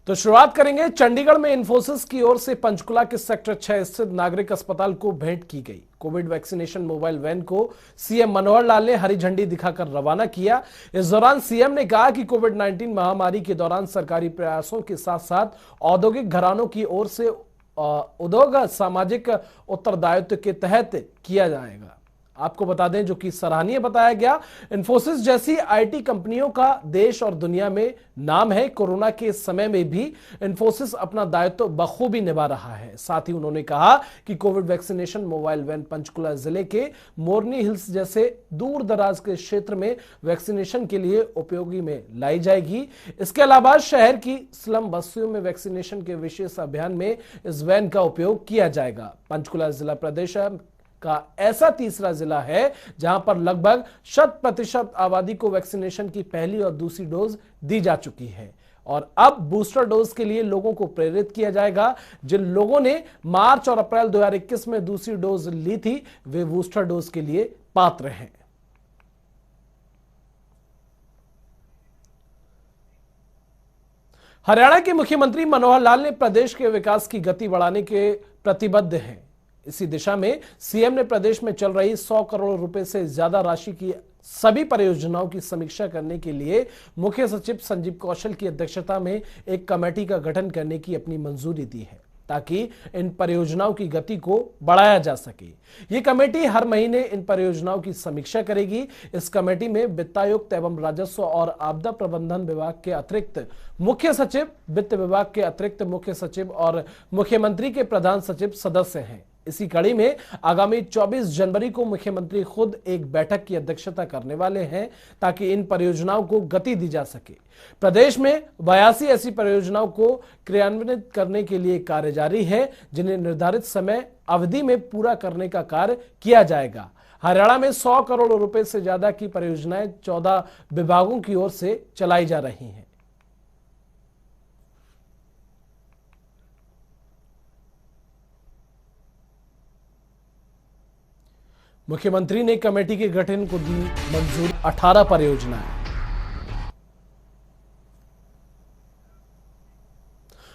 तो शुरुआत करेंगे चंडीगढ़ में इंफोसिस की ओर से पंचकुला के सेक्टर 6 स्थित नागरिक अस्पताल को भेंट की गई कोविड वैक्सीनेशन मोबाइल वैन को सीएम मनोहर लाल ने हरी झंडी दिखाकर रवाना किया। इस दौरान सीएम ने कहा कि कोविड 19 महामारी के दौरान सरकारी प्रयासों के साथ साथ औद्योगिक घरानों की ओर से उद्योग सामाजिक उत्तरदायित्व के तहत किया जाएगा। आपको बता दें, जो कि सराहनीय बताया गया। इंफोसिस जैसी आईटी कंपनियों का देश और दुनिया में नाम है। कोरोना के समय में भी इंफोसिस अपना दायित्व बखूबी निभा रहा है। साथ ही उन्होंने कहा कि covid vaccination mobile van Panchkula जिले के मोरनी हिल्स जैसे दूर दराज के क्षेत्र में वैक्सीनेशन के लिए उपयोगी में लाई जाएगी। इसके अलावा शहर की स्लम बस्तियों में वैक्सीनेशन के विशेष अभियान में इस वैन का उपयोग किया जाएगा। पंचकुला जिला प्रदेश का ऐसा तीसरा जिला है जहां पर लगभग 100% आबादी को वैक्सीनेशन की पहली और दूसरी डोज दी जा चुकी है और अब बूस्टर डोज के लिए लोगों को प्रेरित किया जाएगा। जिन लोगों ने मार्च और अप्रैल 2021 में दूसरी डोज ली थी वे बूस्टर डोज के लिए पात्र हैं। हरियाणा के मुख्यमंत्री मनोहर लाल ने प्रदेश के विकास की गति बढ़ाने के प्रतिबद्ध हैं। इसी दिशा में सीएम ने प्रदेश में चल रही 100 करोड़ रुपए से ज्यादा राशि की सभी परियोजनाओं की समीक्षा करने के लिए मुख्य सचिव संजीव कौशल की अध्यक्षता में एक कमेटी का गठन करने की अपनी मंजूरी दी है ताकि इन परियोजनाओं की गति को बढ़ाया जा सके। ये कमेटी हर महीने इन परियोजनाओं की समीक्षा करेगी। इस कमेटी में वित्तायुक्त एवं राजस्व और आपदा प्रबंधन विभाग के अतिरिक्त मुख्य सचिव, वित्त विभाग के अतिरिक्त मुख्य सचिव और मुख्यमंत्री के प्रधान सचिव सदस्य हैं। इसी कड़ी में आगामी 24 जनवरी को मुख्यमंत्री खुद एक बैठक की अध्यक्षता करने वाले हैं ताकि इन परियोजनाओं को गति दी जा सके। प्रदेश में 82 ऐसी परियोजनाओं को क्रियान्वित करने के लिए कार्य जारी है जिन्हें निर्धारित समय अवधि में पूरा करने का कार्य किया जाएगा। हरियाणा में 100 करोड़ रुपए से ज्यादा की परियोजनाएं 14 विभागों की ओर से चलाई जा रही हैं। मुख्यमंत्री ने कमेटी के गठन को दी मंजूरी। 18 परियोजनाएं।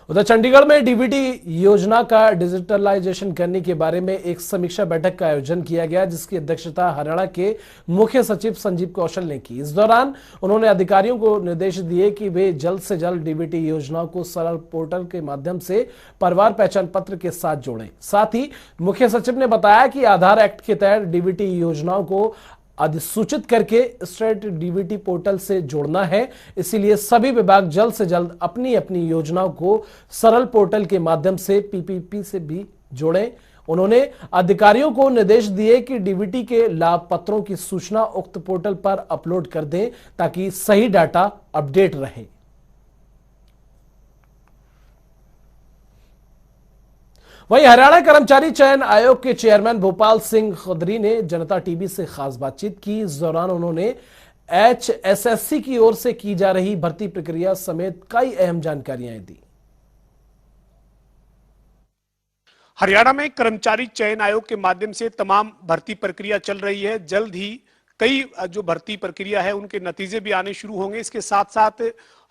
उधर चंडीगढ़ में डीबीटी योजना का डिजिटलाइजेशन करने के बारे में एक समीक्षा बैठक का आयोजन किया गया जिसकी अध्यक्षता हरियाणा के मुख्य सचिव संजीव कौशल ने की। इस दौरान उन्होंने अधिकारियों को निर्देश दिए कि वे जल्द से जल्द डीबीटी योजनाओं को सरल पोर्टल के माध्यम से परिवार पहचान पत्र के साथ जोड़ें। साथ ही मुख्य सचिव ने बताया कि आधार एक्ट के तहत डीबीटी योजनाओं को अधिसूचित करके स्टेट डीबीटी पोर्टल से जोड़ना है। इसीलिए सभी विभाग जल्द से जल्द अपनी अपनी योजनाओं को सरल पोर्टल के माध्यम से पीपीपी से भी जोड़ें। उन्होंने अधिकारियों को निर्देश दिए कि डीबीटी के लाभ पत्रों की सूचना उक्त पोर्टल पर अपलोड कर दें ताकि सही डाटा अपडेट रहे। वहीं हरियाणा कर्मचारी चयन आयोग के चेयरमैन भोपाल सिंह खदरी ने जनता टीवी से खास बातचीत की। इस दौरान उन्होंने एचएसएससी की ओर से की जा रही भर्ती प्रक्रिया समेत कई अहम जानकारियां दी। हरियाणा में कर्मचारी चयन आयोग के माध्यम से तमाम भर्ती प्रक्रिया चल रही है। जल्द ही कई जो भर्ती प्रक्रिया है उनके नतीजे भी आने शुरू होंगे। इसके साथ साथ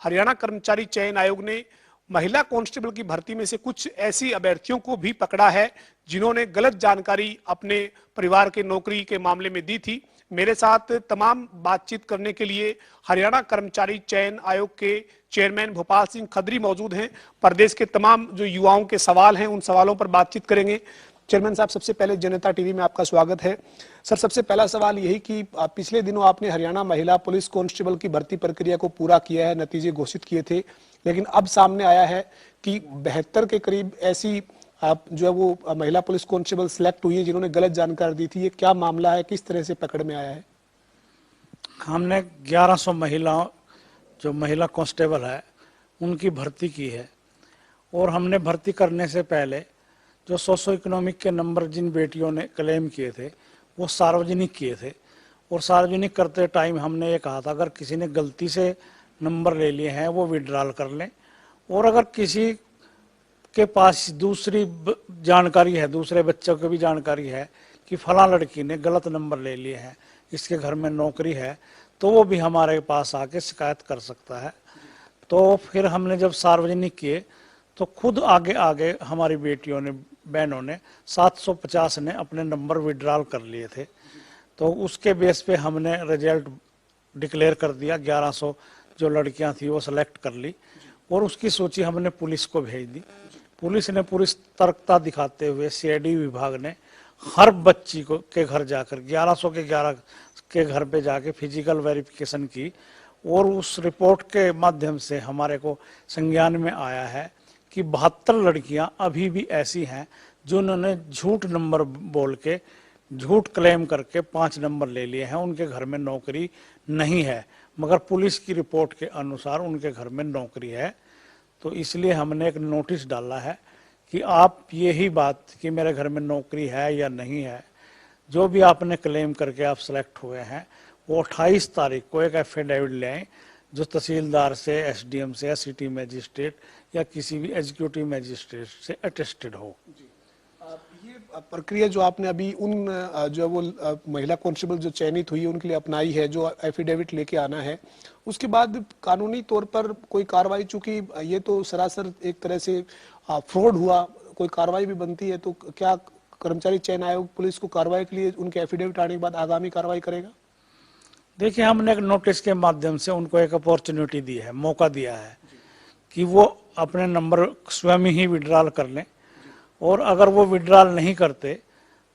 हरियाणा कर्मचारी चयन आयोग ने महिला कांस्टेबल की भर्ती में से कुछ ऐसी अभ्यर्थियों को भी पकड़ा है जिन्होंने गलत जानकारी अपने परिवार के नौकरी के मामले में दी थी। मेरे साथ तमाम बातचीत करने के लिए हरियाणा कर्मचारी चयन आयोग के चेयरमैन भोपाल सिंह खदरी मौजूद हैं। प्रदेश के तमाम जो युवाओं के सवाल हैं उन सवालों पर बातचीत करेंगे। चेयरमैन साहब, सबसे पहले जनता टीवी में आपका स्वागत है। सर, सबसे पहला सवाल यही कि पिछले दिनों आपने हरियाणा महिला पुलिस कांस्टेबल की भर्ती प्रक्रिया को पूरा किया है, नतीजे घोषित किए थे, लेकिन अब सामने आया है कि 72 के करीब ऐसी जो है वो महिला पुलिस कांस्टेबल सिलेक्ट हुई है जिन्होंने गलत जानकारी दी थी। ये क्या मामला है, किस तरह से पकड़ में आया है? हमने 1100 महिलाओं जो महिला कांस्टेबल है उनकी भर्ती की है और हमने भर्ती करने से पहले जो सोशो इकोनॉमिक के नंबर जिन बेटियों ने क्लेम किए थे वो सार्वजनिक किए थे और सार्वजनिक करते टाइम हमने ये कहा था अगर किसी ने गलती से नंबर ले लिए हैं वो विड्रॉल कर लें और अगर किसी के पास दूसरी जानकारी है, दूसरे बच्चों की भी जानकारी है कि फलां लड़की ने गलत नंबर ले लिए हैं, इसके घर में नौकरी है, तो वो भी हमारे पास आके शिकायत कर सकता है। तो फिर हमने जब सार्वजनिक किए तो खुद आगे आगे हमारी बेटियों ने, बहनों ने 750 ने अपने नंबर विड्रॉल कर लिए थे। तो उसके बेस पे हमने रिजल्ट डिक्लेयर कर दिया। 1100 जो लड़कियां थी वो सेलेक्ट कर ली और उसकी सूची हमने पुलिस को भेज दी। पुलिस ने पूरी सतर्कता दिखाते हुए सीआईडी विभाग ने हर बच्ची को के घर जाकर 1100 के 11 के घर पे जाके फिजिकल वेरिफिकेशन की और उस रिपोर्ट के माध्यम से हमारे को संज्ञान में आया है कि 72 लड़कियां अभी भी ऐसी हैं जिन्होंने झूठ नंबर बोल के, झूठ क्लेम करके 5 नंबर ले लिए हैं। उनके घर में नौकरी नहीं है, मगर पुलिस की रिपोर्ट के अनुसार उनके घर में नौकरी है। तो इसलिए हमने एक नोटिस डाला है कि आप यही बात कि मेरे घर में नौकरी है या नहीं है, जो भी आपने क्लेम करके आप सेलेक्ट हुए हैं, वो 28 तारीख को एक एफिडेविट ले आए जो तहसीलदार से, एसडीएम से या सिटी मजिस्ट्रेट या किसी भी एग्जीक्यूटिव मजिस्ट्रेट से अटेस्टेड हो। ये प्रक्रिया जो आपने अभी उन जो वो महिला कांस्टेबल जो चयनित हुई है उनके लिए अपनाई है, जो एफिडेविट लेके आना है, उसके बाद कानूनी तौर पर कोई कार्रवाई, चूंकि ये तो सरासर एक तरह से फ्रॉड हुआ, कोई कार्रवाई भी बनती है, तो क्या कर्मचारी चयन आयोग पुलिस को कार्रवाई के लिए उनके एफिडेविट आने के बाद आगामी कार्रवाई करेगा? देखिए, हमने एक नोटिस के माध्यम से उनको एक अपॉर्चुनिटी दी है, मौका दिया है कि वो अपने नंबर स्वयं ही विड्रॉल कर लें और अगर वो विड्रॉल नहीं करते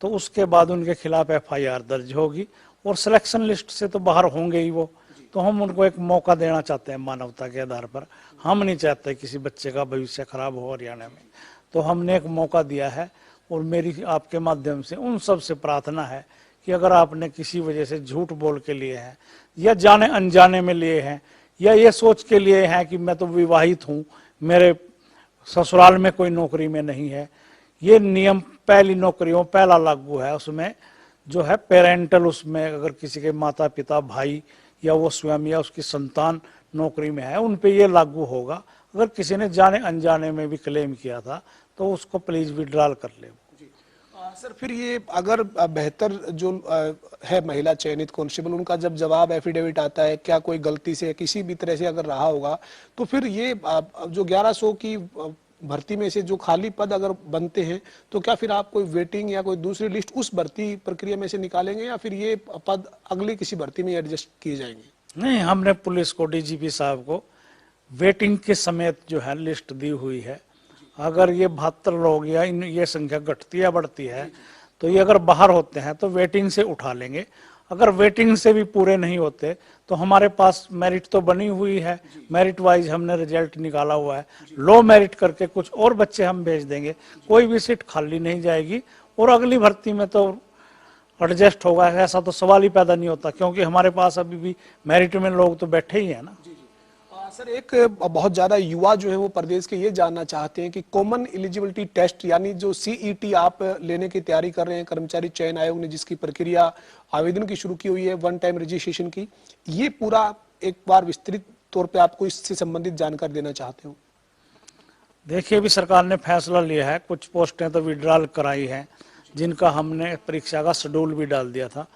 तो उसके बाद उनके खिलाफ एफआईआर दर्ज होगी और सिलेक्शन लिस्ट से तो बाहर होंगे ही वो। तो हम उनको एक मौका देना चाहते हैं मानवता के आधार पर। हम नहीं चाहते किसी बच्चे का भविष्य खराब हो हरियाणा में, तो हमने एक मौका दिया है। और मेरी आपके माध्यम से उन सब से प्रार्थना है कि अगर आपने किसी वजह से झूठ बोल के लिए हैं या जाने अनजाने में लिए हैं या ये सोच के लिए हैं कि मैं तो विवाहित हूँ, मेरे ससुराल में कोई नौकरी में नहीं है, ये नियम पहली नौकरियों पहला लागू है, उसमें जो है पेरेंटल, उसमें अगर किसी के माता पिता, भाई या वो स्वयं या उसकी संतान नौकरी में है, उन पे ये लागू होगा। अगर किसी ने जाने अनजाने में भी क्लेम किया था तो उसको प्लीज विड्रॉल कर ले। सर, फिर ये अगर बेहतर जो है महिला चयनित कांस्टेबल, उनका जब जवाब एफिडेविट आता है, क्या कोई गलती से किसी भी तरह से अगर रहा होगा, तो फिर ये जो 1100 की भर्ती में से जो खाली पद अगर बनते हैं, तो क्या फिर आप कोई वेटिंग या कोई दूसरी लिस्ट उस भर्ती प्रक्रिया में से निकालेंगे या फिर ये पद अगली किसी भर्ती में एडजस्ट किए जाएंगे? नहीं, हमने पुलिस को, डीजीपी साहब को वेटिंग के समेत जो है लिस्ट दी हुई है। अगर ये 72 लोग या ये संख्या घटती या बढ़ती है तो ये अगर बाहर होते हैं तो वेटिंग से उठा लेंगे। अगर वेटिंग से भी पूरे नहीं होते तो हमारे पास मेरिट तो बनी हुई है, मेरिट वाइज हमने रिजल्ट निकाला हुआ है। लो मेरिट करके कुछ और बच्चे हम भेज देंगे, कोई भी सीट खाली नहीं जाएगी और अगली भर्ती में तो एडजस्ट होगा। ऐसा तो सवाल ही पैदा नहीं होता, क्योंकि हमारे पास अभी भी मेरिट में लोग तो बैठे ही है ना। सर, एक बहुत ज्यादा युवा जो है वो प्रदेश के ये जानना चाहते हैं कि कॉमन एलिजिबिलिटी टेस्ट यानी जो सीईटी आप लेने की तैयारी कर रहे हैं, कर्मचारी चयन आयोग ने जिसकी प्रक्रिया आवेदन की शुरू की हुई है, वन टाइम रजिस्ट्रेशन की, ये पूरा एक बार विस्तृत तौर पे आपको इससे संबंधित जानकारी देना चाहते हो? देखिए, अभी सरकार ने फैसला लिया है, कुछ पोस्टें तो विड्रॉल कराई हैं जिनका हमने परीक्षा का शेड्यूल भी डाल दिया था।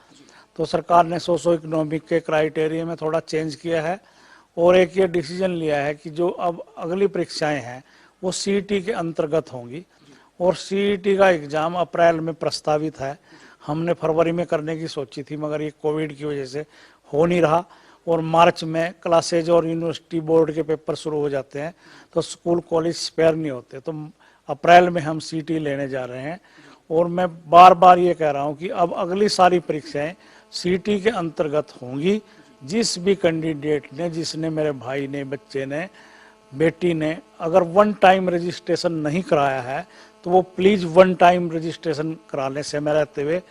तो सरकार ने सोशो इकोनॉमिक के क्राइटेरिया में थोड़ा चेंज किया है और एक ये डिसीजन लिया है कि जो अब अगली परीक्षाएं हैं वो सीईटी के अंतर्गत होंगी और सीईटी का एग्जाम अप्रैल में प्रस्तावित है। हमने फरवरी में करने की सोची थी, मगर ये कोविड की वजह से हो नहीं रहा और मार्च में क्लासेज और यूनिवर्सिटी बोर्ड के पेपर शुरू हो जाते हैं तो स्कूल कॉलेज स्पेयर नहीं होते, तो अप्रैल में हम सीईटी लेने जा रहे हैं। और मैं बार बार ये कह रहा हूँ कि अब अगली सारी परीक्षाएं सीईटी के अंतर्गत होंगी। जिस भी कैंडिडेट ने, जिसने, मेरे भाई ने, बच्चे ने, बेटी ने अगर वन टाइम रजिस्ट्रेशन नहीं कराया है तो वो प्लीज वन टाइम रजिस्ट्रेशन कराने से में रहते हुए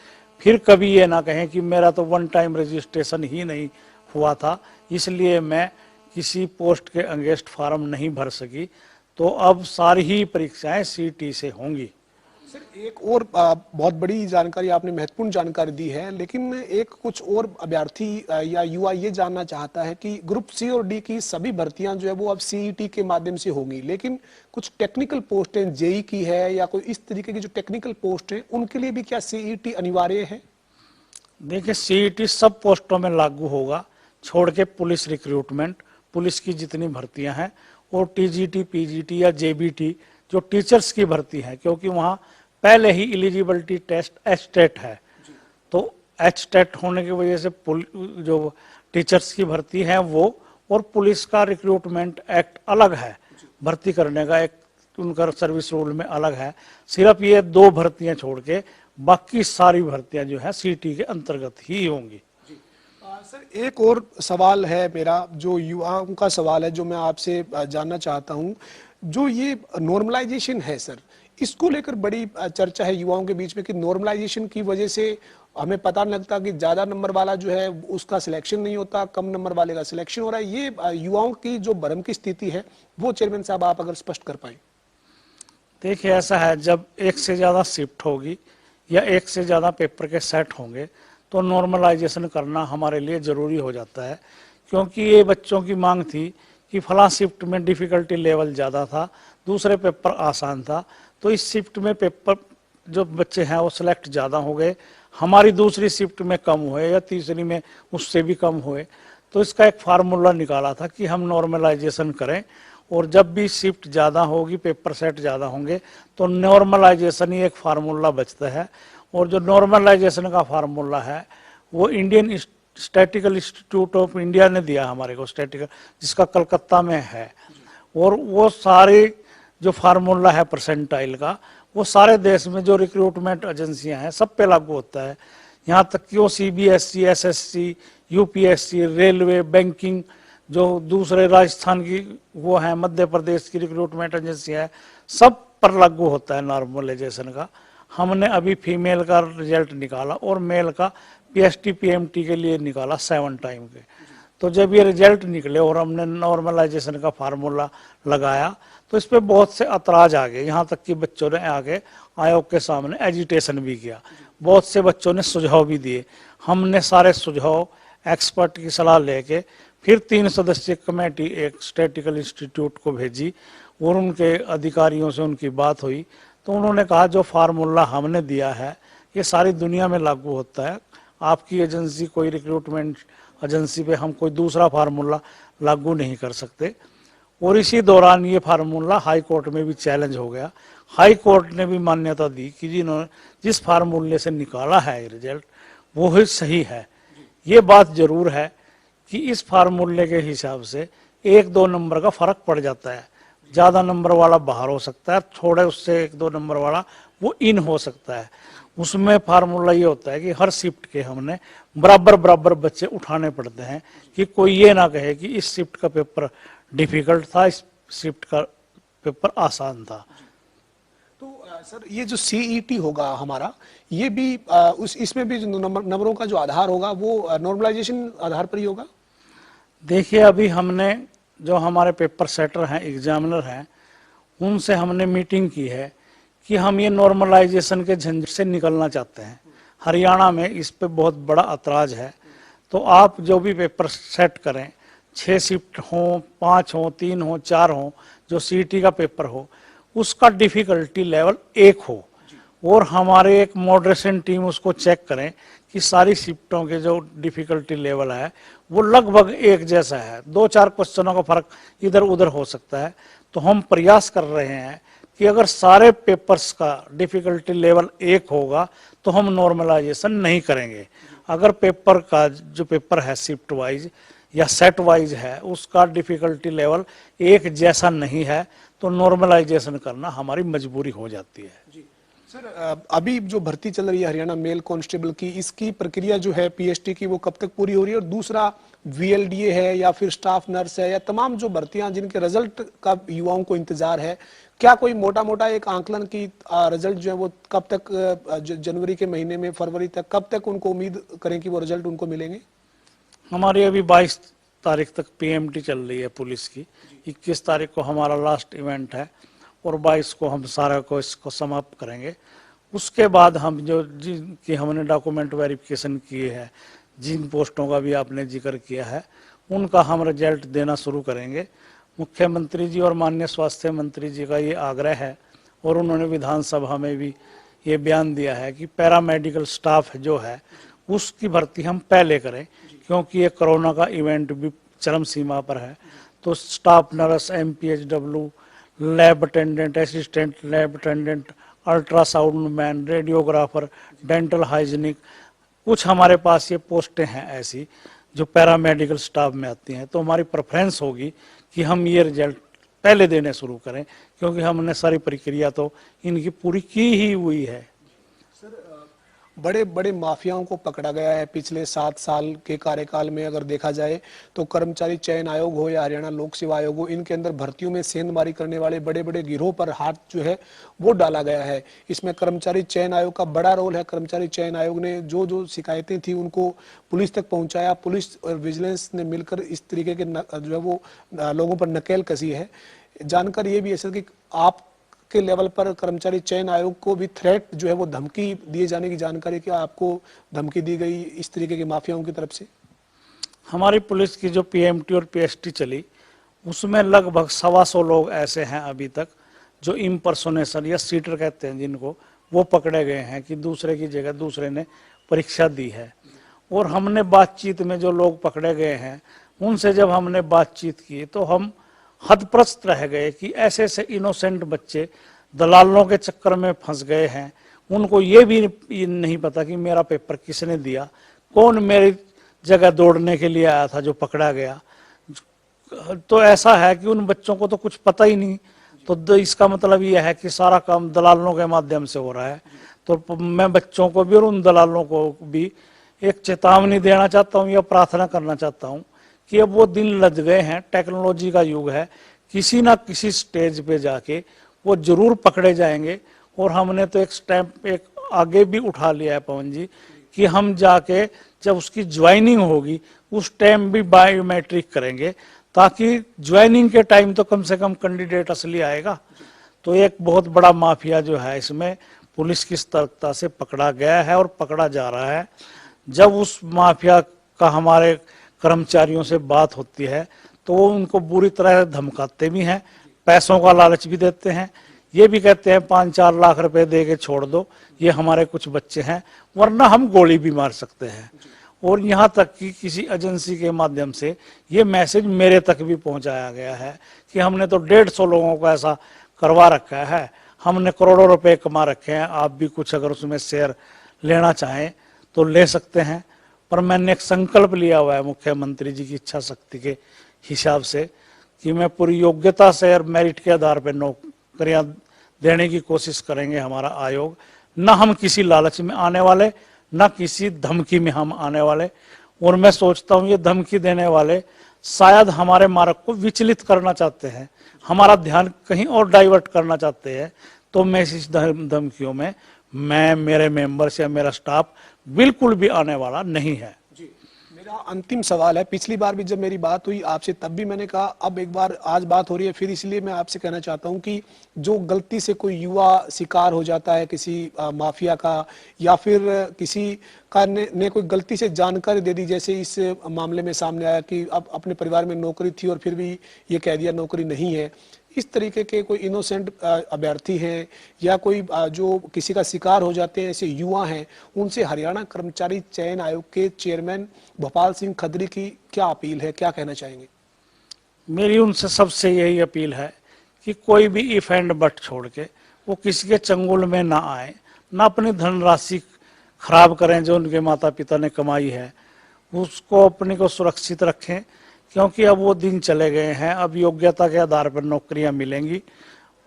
फिर कभी ये ना कहें कि मेरा तो वन टाइम रजिस्ट्रेशन ही नहीं हुआ था, इसलिए मैं किसी पोस्ट के अगेंस्ट फॉर्म नहीं भर सकी। तो अब सारी ही परीक्षाएं सीईटी से होंगी। सर, एक और बहुत बड़ी जानकारी आपने, महत्वपूर्ण जानकारी दी है, लेकिन एक कुछ और अभ्यर्थी या युवा ये जानना चाहता है कि ग्रुप सी और डी की सभी भर्तियां जो है वो अब सीईटी के माध्यम से होंगी, लेकिन कुछ टेक्निकल पोस्ट हैं, जेई की है या कोई इस तरीके की जो टेक्निकल पोस्ट है, उनके लिए भी क्या सीईटी अनिवार्य है? देखिए, सीईटी सब पोस्टों में लागू होगा, छोड़ के पुलिस रिक्रूटमेंट, पुलिस की जितनी भर्तियां हैं, और टीजीटी, पीजीटी या जेबीटी जो टीचर्स की भर्ती है, क्योंकि वहाँ पहले ही एलिजिबिलिटी टेस्ट एचटेट है, तो एचटेट होने की वजह से जो टीचर्स की भर्ती है वो, और पुलिस का रिक्रूटमेंट एक्ट अलग है, भर्ती करने का एक उनका सर्विस रूल में अलग है। सिर्फ ये 2 भर्तियां छोड़ के बाकी सारी भर्तियां जो है सीटी के अंतर्गत ही होंगी। सर, एक और सवाल है मेरा, जो युवाओं का सवाल है, जो मैं आपसे जानना चाहता हूं। जो ये नॉर्मलाइजेशन है सर, इसको लेकर बड़ी चर्चा है युवाओं के बीच में कि नॉर्मलाइजेशन की वजह से हमें पता नहीं लगता कि ज्यादा नंबर वाला जो है उसका सिलेक्शन नहीं होता, कम नंबर वाले का सिलेक्शन हो रहा है। ये युवाओं की जो भ्रम की स्थिति है वो चेयरमैन साहब आप अगर स्पष्ट कर पाए। देखिए, ऐसा है, जब एक से ज़्यादा शिफ्ट होगी या एक से ज़्यादा पेपर के सेट होंगे तो नॉर्मलाइजेशन करना हमारे लिए ज़रूरी हो जाता है, क्योंकि ये बच्चों की मांग थी कि फला शिफ्ट में डिफ़िकल्टी लेवल ज़्यादा था, दूसरे पेपर आसान था, तो इस शिफ्ट में पेपर जो बच्चे हैं वो सिलेक्ट ज़्यादा हो गए, हमारी दूसरी शिफ्ट में कम हुए या तीसरी में उससे भी कम हुए। तो इसका एक फार्मूला निकाला था कि हम नॉर्मलाइजेशन करें, और जब भी शिफ्ट ज़्यादा होगी, पेपर सेट ज़्यादा होंगे, तो नॉर्मलाइजेशन ही एक फार्मूला बचता है। और जो नॉर्मलाइजेशन का फार्मूला है वो Indian statistical institute of India ने दिया हमारे को, स्टैटिकल, जिसका कलकत्ता में है, और वो सारे जो फार्मूला है परसेंटाइल का, वो सारे देश में जो रिक्रूटमेंट एजेंसियां हैं सब पे लागू होता है। यहाँ तक कि वो CBSE, SSC, UPSC, railway, banking, जो दूसरे राजस्थान की वो है, मध्य प्रदेश की रिक्रूटमेंट एजेंसी है, सब पर लागू होता है नॉर्मलाइजेशन का। हमने अभी फीमेल का रिजल्ट निकाला और मेल का पीएसटी पीएमटी के लिए निकाला 7 टाइम के। तो जब ये रिजल्ट निकले और हमने नॉर्मलाइजेशन का फार्मूला लगाया तो इस पर बहुत से अतराज आ गए, यहाँ तक कि बच्चों ने आगे आयोग के सामने एजिटेशन भी किया, बहुत से बच्चों ने सुझाव भी दिए। हमने सारे सुझाव एक्सपर्ट की सलाह लेके फिर 3 सदस्यीय कमेटी एक स्टैटिकल इंस्टीट्यूट को भेजी और उनके अधिकारियों से उनकी बात हुई, तो उन्होंने कहा जो फार्मूला हमने दिया है ये सारी दुनिया में लागू होता है, आपकी एजेंसी कोई रिक्रूटमेंट एजेंसी पे हम कोई दूसरा फार्मूला लागू नहीं कर सकते। और इसी दौरान ये फार्मूला हाई कोर्ट में भी चैलेंज हो गया। हाई कोर्ट ने भी मान्यता दी कि जिन्होंने जिस फार्मूले से निकाला है रिजल्ट वो ही सही है। ये बात जरूर है कि इस फार्मूले के हिसाब से 1-2 नंबर का फर्क पड़ जाता है, ज़्यादा नंबर वाला बाहर हो सकता है, थोड़े उससे 1-2 नंबर वाला वो इन हो सकता है। उसमें फार्मूला ये होता है कि हर शिफ्ट के हमने बराबर बराबर बच्चे उठाने पड़ते हैं कि कोई ये ना कहे कि इस शिफ्ट का पेपर डिफिकल्ट था, इस शिफ्ट का पेपर आसान था। तो सर ये जो सीईटी होगा हमारा, ये भी इसमें भी जो नंबरों का जो आधार होगा वो नॉर्मलाइजेशन आधार पर ही होगा। देखिए, अभी हमने जो हमारे पेपर सेटर हैं, एग्जामिनर हैं, उनसे हमने मीटिंग की है कि हम ये नॉर्मलाइजेशन के झंझट से निकलना चाहते हैं। हरियाणा में इस पे बहुत बड़ा ऐतराज है, तो आप जो भी पेपर सेट करें, 6 शिफ्ट हो, 5 हो, 3 हो, 4 हो, जो सीईटी का पेपर हो, उसका डिफिकल्टी लेवल 1 हो, और हमारे एक मॉडरेशन टीम उसको चेक करें कि सारी शिफ्टों के जो डिफिकल्टी लेवल है वो लगभग एक जैसा है, 2-4 क्वेश्चनों का फर्क इधर उधर हो सकता है। तो हम प्रयास कर रहे हैं कि अगर सारे पेपर्स का डिफिकल्टी लेवल 1 होगा तो हम नॉर्मलाइजेशन नहीं करेंगे। अगर पेपर का जो पेपर है शिफ्ट वाइज या सेट वाइज है उसका डिफिकल्टी लेवल 1 जैसा नहीं है तो नॉर्मलाइजेशन करना हमारी मजबूरी हो जाती है। जी सर, अभी जो भर्ती चल रही है हरियाणा मेल कांस्टेबल की, इसकी प्रक्रिया जो है पीएसटी की वो कब तक पूरी हो रही है? और दूसरा वीएलडीए है या फिर स्टाफ नर्स है या तमाम जो भर्तियां जिनके रिजल्ट का युवाओं को इंतजार है, क्या कोई मोटा मोटा एक आंकलन की रिजल्ट जो है वो कब तक, जनवरी के महीने में, फरवरी तक, कब तक उनको उम्मीद करें कि वो रिजल्ट उनको मिलेंगे? हमारी अभी 22 तारीख तक पीएमटी चल रही है पुलिस की, 21 तारीख को हमारा लास्ट इवेंट है और 22 को हम सारा को इसको समाप्त करेंगे। उसके बाद हम जो जिनकी हमने डॉक्यूमेंट वेरिफिकेशन किए हैं, जिन पोस्टों का भी आपने जिक्र किया है, उनका हम रिजल्ट देना शुरू करेंगे। मुख्यमंत्री जी और माननीय स्वास्थ्य मंत्री जी का ये आग्रह है और उन्होंने विधानसभा में भी ये बयान दिया है कि पैरामेडिकल स्टाफ जो है उसकी भर्ती हम पहले करें, क्योंकि ये कोरोना का इवेंट भी चरम सीमा पर है। तो staff nurse, MPHW, lab attendant, assistant lab attendant, ultrasound man, radiographer, dental hygienic, कुछ हमारे पास ये पोस्टें हैं ऐसी जो पैरामेडिकल स्टाफ में आती हैं। तो हमारी प्रेफरेंस होगी कि हम ये रिजल्ट पहले देने शुरू करें, क्योंकि हमने सारी प्रक्रिया तो इनकी पूरी की ही हुई है। बड़े बड़े माफियाओं को पकड़ा गया है पिछले 7 साल के कार्यकाल में। अगर देखा जाए तो कर्मचारी चयन आयोग हो या हरियाणा लोक सेवा आयोग हो, इनके अंदर भर्तियों में सेंधमारी करने वाले बड़े बड़े गिरोह पर हाथ जो है वो डाला गया है। इसमें कर्मचारी चयन आयोग का बड़ा रोल है। कर्मचारी चयन आयोग ने जो जो शिकायतें थी उनको पुलिस तक पहुंचाया। पुलिस और विजिलेंस ने मिलकर इस तरीके के जो है वो लोगों पर नकेल कसी है। जानकारी ये भी है सर कि आप के लेवल पर कर्मचारी चयन आयोग को भी थ्रेट जो है वो धमकी दिए जाने की जानकारी, कि आपको धमकी दी गई इस तरीके के माफियाओं की तरफ से? हमारी पुलिस की जो PMT और PST चली उसमें लगभग 125 लोग ऐसे हैं अभी तक जो इम्पर्सोनेशन या सीटर कहते हैं जिनको, वो पकड़े गए हैं कि दूसरे की जगह दूसरे ने परीक्षा दी है। और हमने बातचीत में जो लोग पकड़े गए हैं उनसे जब हमने बातचीत की तो हम हतप्रस्त रह गए कि ऐसे ऐसे इनोसेंट बच्चे दलालों के चक्कर में फंस गए हैं। उनको ये भी नहीं पता कि मेरा पेपर किसने दिया, कौन मेरी जगह दौड़ने के लिए आया था जो पकड़ा गया। तो ऐसा है कि उन बच्चों को तो कुछ पता ही नहीं। तो इसका मतलब यह है कि सारा काम दलालों के माध्यम से हो रहा है। तो मैं बच्चों को भी और उन दलालों को भी एक चेतावनी देना चाहता हूँ या प्रार्थना करना चाहता हूँ कि अब वो दिन लग गए हैं। टेक्नोलॉजी का युग है, किसी ना किसी स्टेज पे जाके वो जरूर पकड़े जाएंगे। और हमने तो एक स्टेप एक आगे भी उठा लिया है पवन जी कि हम जाके जब उसकी ज्वाइनिंग होगी उस टाइम भी बायोमेट्रिक करेंगे, ताकि ज्वाइनिंग के टाइम तो कम से कम कैंडिडेट असली आएगा। तो एक बहुत बड़ा माफिया जो है इसमें पुलिस की सतर्कता से पकड़ा गया है और पकड़ा जा रहा है। जब उस माफिया का हमारे कर्मचारियों से बात होती है तो वो उनको बुरी तरह धमकाते भी हैं, पैसों का लालच भी देते हैं। ये भी कहते हैं 5-4 लाख रुपए दे के छोड़ दो, ये हमारे कुछ बच्चे हैं, वरना हम गोली भी मार सकते हैं। और यहाँ तक कि किसी एजेंसी के माध्यम से ये मैसेज मेरे तक भी पहुंचाया गया है कि हमने तो 150 लोगों को ऐसा करवा रखा है, हमने करोड़ों रुपए कमा रखे हैं, आप भी कुछ अगर उसमें शेयर लेना चाहें तो ले सकते हैं। पर मैंने एक संकल्प लिया हुआ है मुख्यमंत्री जी की इच्छा शक्ति के हिसाब से कि मैं पूरी योग्यता से और मेरिट के आधार पर नौकरियां देने की कोशिश करेंगे हमारा आयोग। न हम किसी लालच में आने वाले, न किसी धमकी में हम आने वाले। और मैं सोचता हूँ ये धमकी देने वाले शायद हमारे मार्ग को विचलित करना चाहते हैं, हमारा ध्यान कहीं और डाइवर्ट करना चाहते हैं। तो मैं इस धमकियों में मैं, मेरे मेंबर्स या मेरा स्टाफ बिल्कुल भी आने वाला नहीं है। जी, मेरा अंतिम सवाल है। पिछली बार भी जब मेरी बात हुई आपसे तब भी मैंने कहा, अब एक बार आज बात हो रही है फिर, इसलिए मैं आपसे कहना चाहता हूं कि जो गलती से कोई युवा शिकार हो जाता है किसी माफिया का, या फिर किसी का ने कोई गलती से जानकारी दे दी, जैसे इस मामले में सामने आया कि अब अपने परिवार में नौकरी थी और फिर भी ये कह दिया नौकरी नहीं है, इस तरीके के कोई इनोसेंट अभ्यर्थी हैं या कोई जो किसी का शिकार हो जाते हैं ऐसे युवा हैं, उनसे हरियाणा कर्मचारी चयन आयोग के चेयरमैन भोपाल सिंह खत्री की क्या अपील है, क्या कहना चाहेंगे? मेरी उनसे सबसे यही अपील है कि कोई भी इफ एंड बट छोड़ के वो किसी के चंगुल में ना आए, ना अपनी धनराशि खराब करें जो उनके माता पिता ने कमाई है, उसको अपने को सुरक्षित रखें। क्योंकि अब वो दिन चले गए हैं, अब योग्यता के आधार पर नौकरियां मिलेंगी।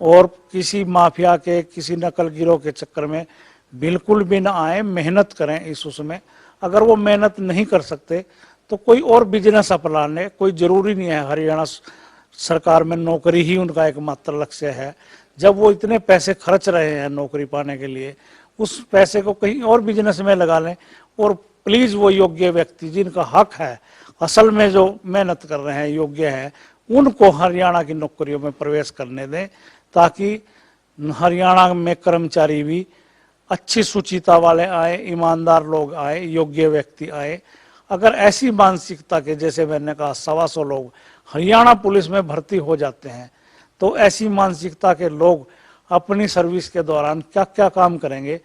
और किसी माफिया के, किसी नकल गिरोह के चक्कर में बिल्कुल भी ना आए, मेहनत करें इस उसमें। अगर वो मेहनत नहीं कर सकते तो कोई और बिजनेस अपना लें, कोई जरूरी नहीं है हरियाणा सरकार में नौकरी ही उनका एकमात्र लक्ष्य है। जब वो इतने पैसे खर्च रहे हैं नौकरी पाने के लिए, उस पैसे को कहीं और बिजनेस में लगा लें। और प्लीज वो योग्य व्यक्ति जिनका हक है, असल में जो मेहनत कर रहे हैं, योग्य हैं, उनको हरियाणा की नौकरियों में प्रवेश करने दें, ताकि हरियाणा में कर्मचारी भी अच्छी सुचिता वाले आए, ईमानदार लोग आए, योग्य व्यक्ति आए। अगर ऐसी मानसिकता के, जैसे मैंने कहा 125 लोग हरियाणा पुलिस में भर्ती हो जाते हैं, तो ऐसी मानसिकता के लोग अपनी सर्विस के दौरान क्या क्या काम करेंगे,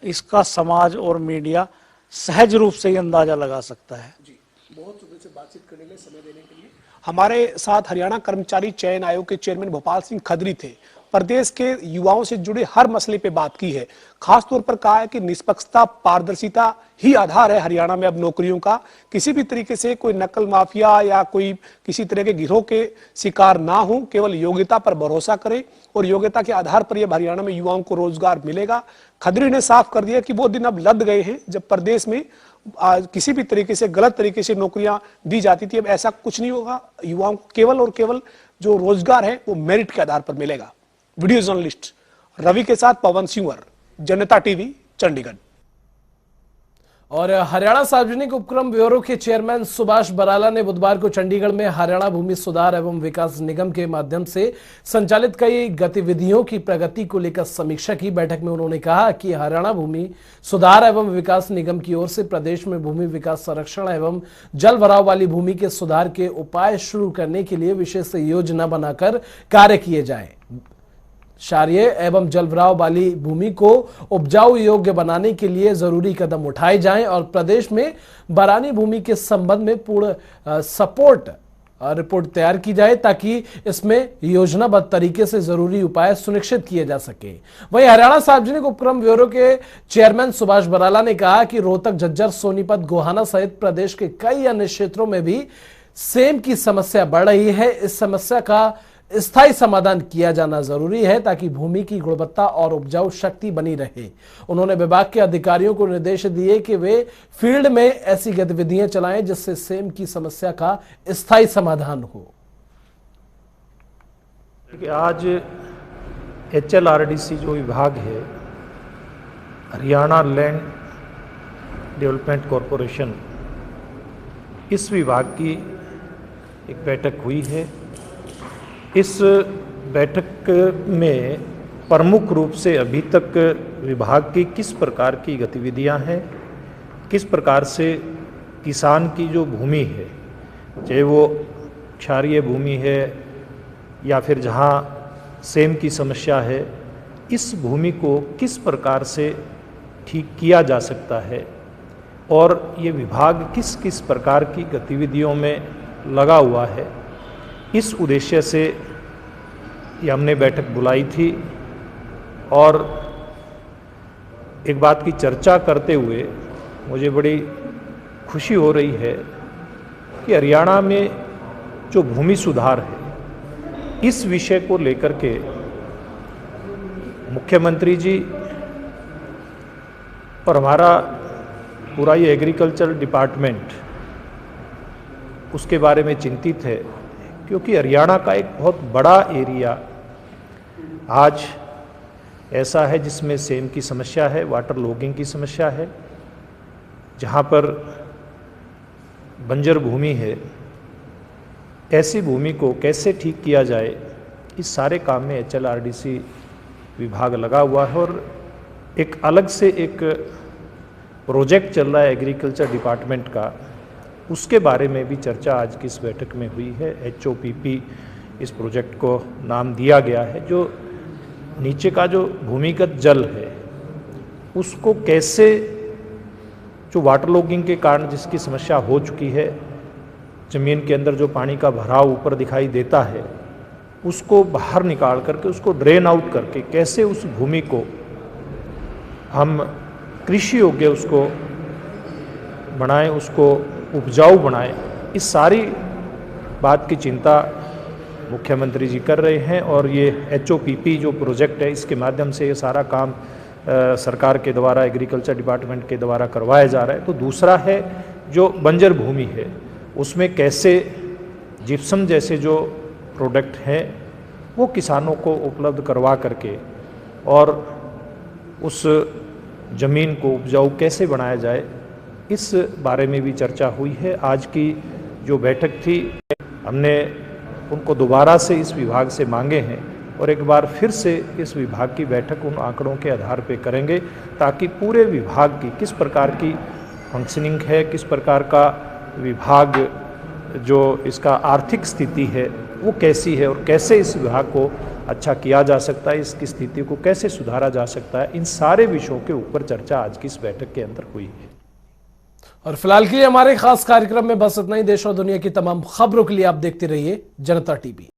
इसका समाज और मीडिया सहज रूप से ही अंदाजा लगा सकता है। जी, बहुत शुक्रिया से बातचीत करने के लिए, समय देने के लिए। हमारे साथ हरियाणा कर्मचारी चयन आयोग के चेयरमैन भोपाल सिंह खदरी थे। प्रदेश के युवाओं से जुड़े हर मसले पे बात की है। खास तौर पर कहा है कि निष्पक्षता, पारदर्शिता ही आधार है हरियाणा में अब नौकरियों का। किसी भी तरीके से कोई नकल माफिया या कोई किसी तरह के गिरोह के शिकार ना हो, केवल योग्यता पर भरोसा करें और योग्यता के आधार पर यह हरियाणा में युवाओं को रोजगार मिलेगा। खदरी ने साफ कर दिया कि वो दिन अब लद गए हैं जब प्रदेश में किसी भी तरीके से गलत तरीके से नौकरियां दी जाती थी। अब ऐसा कुछ नहीं होगा। युवाओं को केवल और केवल जो रोजगार है वो मेरिट के आधार पर मिलेगा। वीडियो जर्नलिस्ट रवि के साथ पवन सिंह, जनता टीवी, चंडीगढ़। और हरियाणा सार्वजनिक उपक्रम ब्यूरो के चेयरमैन सुभाष बराला ने बुधवार को चंडीगढ़ में हरियाणा भूमि सुधार एवं विकास निगम के माध्यम से संचालित कई गतिविधियों की प्रगति को लेकर समीक्षा की। बैठक में उन्होंने कहा कि हरियाणा भूमि सुधार एवं विकास निगम की ओर से प्रदेश में भूमि विकास, संरक्षण एवं जल भराव वाली भूमि के सुधार के उपाय शुरू करने के लिए विशेष योजना बनाकर कार्य किए जाए। क्षारीय एवं जलभराव वाली भूमि को उपजाऊ योग्य बनाने के लिए जरूरी कदम उठाए जाएं और प्रदेश में बरानी भूमि के संबंध में पूर्ण सपोर्ट रिपोर्ट तैयार की जाए ताकि इसमें योजनाबद्ध तरीके से जरूरी उपाय सुनिश्चित किए जा सके। वहीं हरियाणा सार्वजनिक उपक्रम ब्यूरो के चेयरमैन सुभाष बराला ने कहा कि रोहतक, झज्जर, सोनीपत, गोहाना सहित प्रदेश के कई अन्य क्षेत्रों में भी सेम की समस्या बढ़ रही है। इस समस्या का स्थायी समाधान किया जाना जरूरी है ताकि भूमि की गुणवत्ता और उपजाऊ शक्ति बनी रहे। उन्होंने विभाग के अधिकारियों को निर्देश दिए कि वे फील्ड में ऐसी गतिविधियां चलाएं जिससे सेम की समस्या का स्थायी समाधान हो। आज HLRDC जो विभाग है, हरियाणा लैंड डेवलपमेंट कॉरपोरेशन, इस विभाग की एक बैठक हुई है। इस बैठक में प्रमुख रूप से अभी तक विभाग की किस प्रकार की गतिविधियां हैं, किस प्रकार से किसान की जो भूमि है, चाहे वो क्षारीय भूमि है या फिर जहां सेम की समस्या है, इस भूमि को किस प्रकार से ठीक किया जा सकता है और ये विभाग किस किस प्रकार की गतिविधियों में लगा हुआ है, इस उद्देश्य से ये हमने बैठक बुलाई थी। और एक बात की चर्चा करते हुए मुझे बड़ी खुशी हो रही है कि हरियाणा में जो भूमि सुधार है, इस विषय को लेकर के मुख्यमंत्री जी और हमारा पूरा ये एग्रीकल्चर डिपार्टमेंट उसके बारे में चिंतित है, क्योंकि हरियाणा का एक बहुत बड़ा एरिया आज ऐसा है जिसमें सेम की समस्या है, वाटर लॉगिंग की समस्या है, जहाँ पर बंजर भूमि है। ऐसी भूमि को कैसे ठीक किया जाए, इस सारे काम में HLRDC विभाग लगा हुआ है और एक अलग से एक प्रोजेक्ट चल रहा है एग्रीकल्चर डिपार्टमेंट का, उसके बारे में भी चर्चा आज की इस बैठक में हुई है। HOPP इस प्रोजेक्ट को नाम दिया गया है। जो नीचे का जो भूमिगत जल है उसको कैसे, जो वाटर लॉगिंग के कारण जिसकी समस्या हो चुकी है, ज़मीन के अंदर जो पानी का भराव ऊपर दिखाई देता है, उसको बाहर निकाल करके उसको ड्रेन आउट करके कैसे उस भूमि को हम कृषि योग्य उसको बनाएं, उसको उपजाऊ बनाएं, इस सारी बात की चिंता मुख्यमंत्री जी कर रहे हैं। और ये HOPP जो प्रोजेक्ट है, इसके माध्यम से ये सारा काम सरकार के द्वारा, एग्रीकल्चर डिपार्टमेंट के द्वारा करवाया जा रहा है। तो दूसरा है जो बंजर भूमि है, उसमें कैसे जिप्सम जैसे जो प्रोडक्ट हैं वो किसानों को उपलब्ध करवा करके और उस ज़मीन को उपजाऊ कैसे बनाया जाए, इस बारे में भी चर्चा हुई है। आज की जो बैठक थी, हमने उनको दोबारा से इस विभाग से मांगे हैं और एक बार फिर से इस विभाग की बैठक उन आंकड़ों के आधार पर करेंगे ताकि पूरे विभाग की किस प्रकार की फंक्शनिंग है, किस प्रकार का विभाग जो इसका आर्थिक स्थिति है वो कैसी है और कैसे इस विभाग को अच्छा किया जा सकता है, इसकी स्थिति को कैसे सुधारा जा सकता है, इन सारे विषयों के ऊपर चर्चा आज की इस बैठक के अंदर हुई है। और फिलहाल के लिए हमारे खास कार्यक्रम में बस इतना ही। देश और दुनिया की तमाम खबरों के लिए आप देखते रहिए जनता टीवी।